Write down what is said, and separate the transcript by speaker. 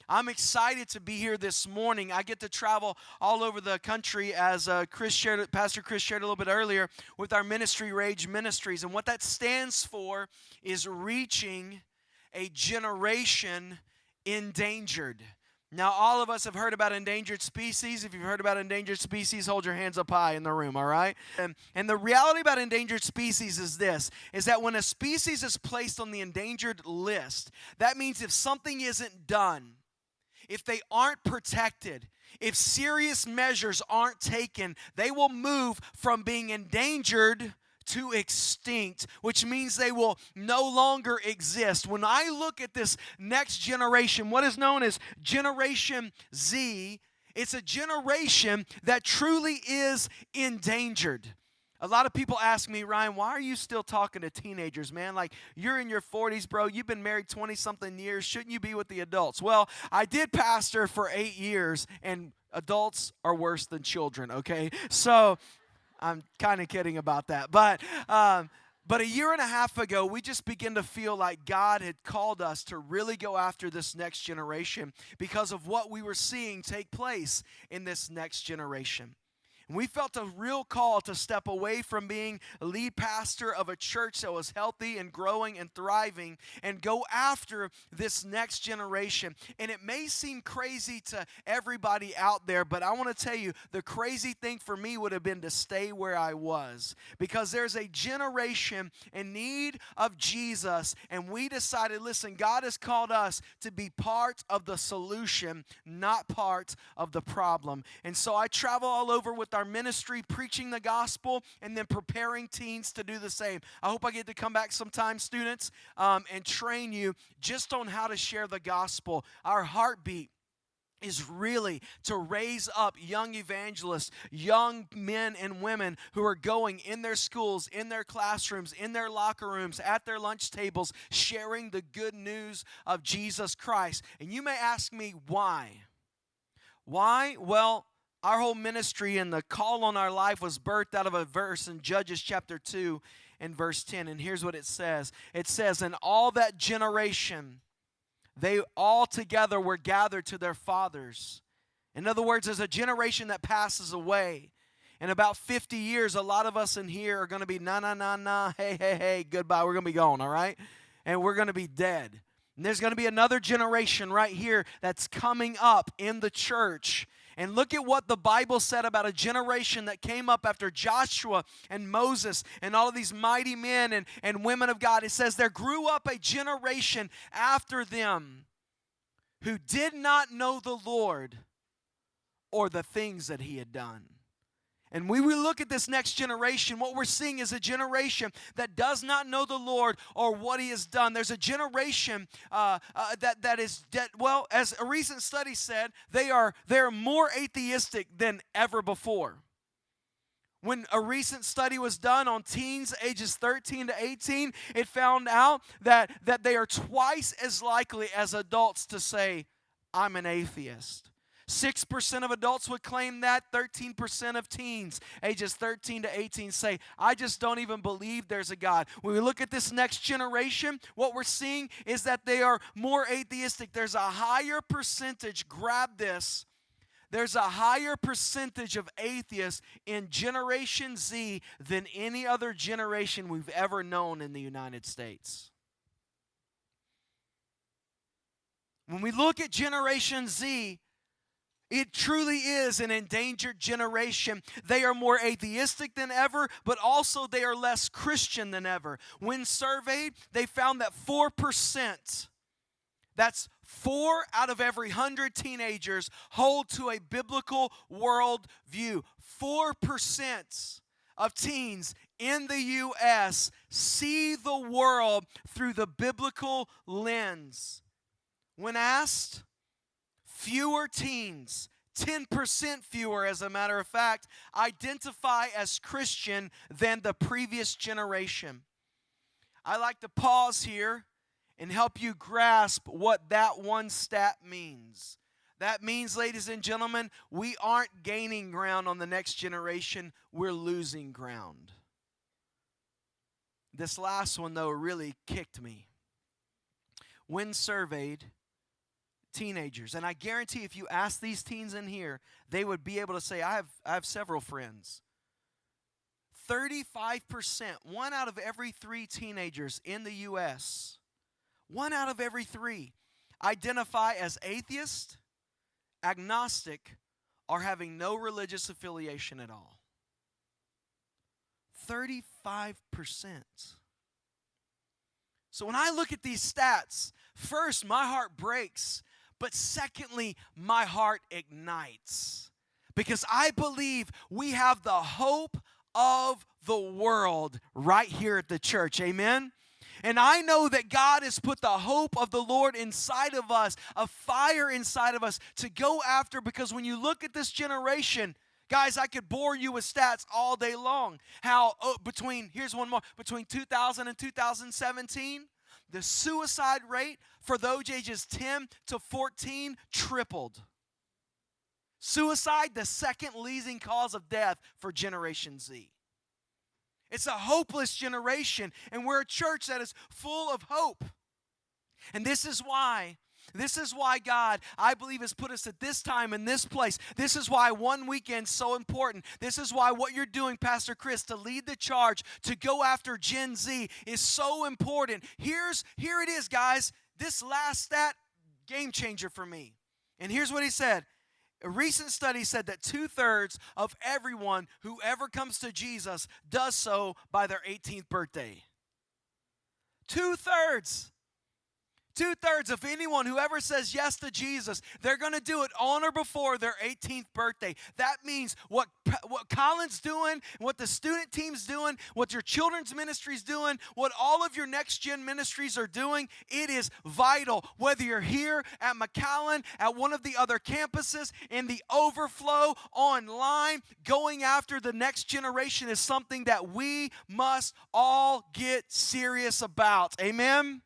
Speaker 1: I'm excited to be here this morning. I get to travel all over the country, as Pastor Chris shared a little bit earlier, with our ministry, R.A.G.E. Ministries. And what that stands for is reaching a generation endangered. Now, all of us have heard about endangered species. If you've heard about endangered species, hold your hands up high in the room, all right? And the reality about endangered species is this, is that when a species is placed on the endangered list, that means if something isn't done, if they aren't protected, if serious measures aren't taken, they will move from being endangered to extinct, which means they will no longer exist. When I look at this next generation, what is known as Generation Z, it's a generation that truly is endangered. A lot of people ask me, Ryan, why are you still talking to teenagers, man? Like, you're in your 40s, bro. You've been married 20-something years. Shouldn't you be with the adults? Well, I did pastor for 8 years, and adults are worse than children, okay? So I'm kind of kidding about that. But a year and a half ago, we just began to feel like God had called us to really go after this next generation because of what we were seeing take place in this next generation. And we felt a real call to step away from being a lead pastor of a church that was healthy and growing and thriving and go after this next generation. And it may seem crazy to everybody out there, but I want to tell you, the crazy thing for me would have been to stay where I was, because there's a generation in need of Jesus, and we decided, listen, God has called us to be part of the solution, not part of the problem. And so I travel all over with our ministry, preaching the gospel, and then preparing teens to do the same. I hope I get to come back sometime, students, and train you just on how to share the gospel. Our heartbeat is really to raise up young evangelists, young men and women who are going in their schools, in their classrooms, in their locker rooms, at their lunch tables, sharing the good news of Jesus Christ. And you may ask me, why? Why? Well, our whole ministry and the call on our life was birthed out of a verse in Judges chapter 2 and verse 10. And here's what it says. It says, "And all that generation, they all together were gathered to their fathers." In other words, there's a generation that passes away. In about 50 years, a lot of us in here are going to be hey, goodbye. We're going to be gone, all right? And we're going to be dead. And there's going to be another generation right here that's coming up in the church. And look at what the Bible said about a generation that came up after Joshua and Moses and all of these mighty men and women of God. It says there grew up a generation after them who did not know the Lord or the things that he had done. And when we look at this next generation, what we're seeing is a generation that does not know the Lord or what he has done. There's a generation well, as a recent study said, they're more atheistic than ever before. When a recent study was done on teens ages 13 to 18, it found out that they are twice as likely as adults to say, "I'm an atheist." 6% of adults would claim that. 13% of teens ages 13 to 18 say, "I just don't even believe there's a God." When we look at this next generation, what we're seeing is that they are more atheistic. There's a higher percentage, grab this, there's a higher percentage of atheists in Generation Z than any other generation we've ever known in the United States. When we look at Generation Z, it truly is an endangered generation. They are more atheistic than ever, but also they are less Christian than ever. When surveyed, they found that 4%, that's 4 out of every 100 teenagers, hold to a biblical worldview. 4% of teens in the U.S. see the world through the biblical lens. When asked, fewer teens, 10% fewer as a matter of fact, identify as Christian than the previous generation. I like to pause here and help you grasp what that one stat means. That means, ladies and gentlemen, we aren't gaining ground on the next generation, we're losing ground. This last one, though, really kicked me. When surveyed, teenagers. And I guarantee if you ask these teens in here, they would be able to say, I have several friends. 35%, 1 out of every 3 teenagers in the U.S., 1 out of every 3 identify as atheist, agnostic, or having no religious affiliation at all. 35%. So when I look at these stats, first, my heart breaks, but secondly, my heart ignites. Because I believe we have the hope of the world right here at the church. Amen? And I know that God has put the hope of the Lord inside of us, a fire inside of us to go after, because when you look at this generation, guys, I could bore you with stats all day long. How here's one more, between 2000 and 2017, the suicide rate for those ages 10 to 14 tripled. Suicide, the second leading cause of death for Generation Z. It's a hopeless generation, and we're a church that is full of hope. And this is why God, I believe, has put us at this time in this place. This is why one weekend's so important. This is why what you're doing, Pastor Chris, to lead the charge, to go after Gen Z is so important. Here it is, guys. This last stat, game changer for me. And here's what he said. A recent study said that 2/3 of everyone who ever comes to Jesus does so by their 18th birthday. 2/3. 2/3 of anyone who ever says yes to Jesus, they're going to do it on or before their 18th birthday. That means what Colin's doing, what the student team's doing, what your children's ministry's doing, what all of your next gen ministries are doing, it is vital. Whether you're here at McAllen, at one of the other campuses, in the overflow, online, going after the next generation is something that we must all get serious about. Amen?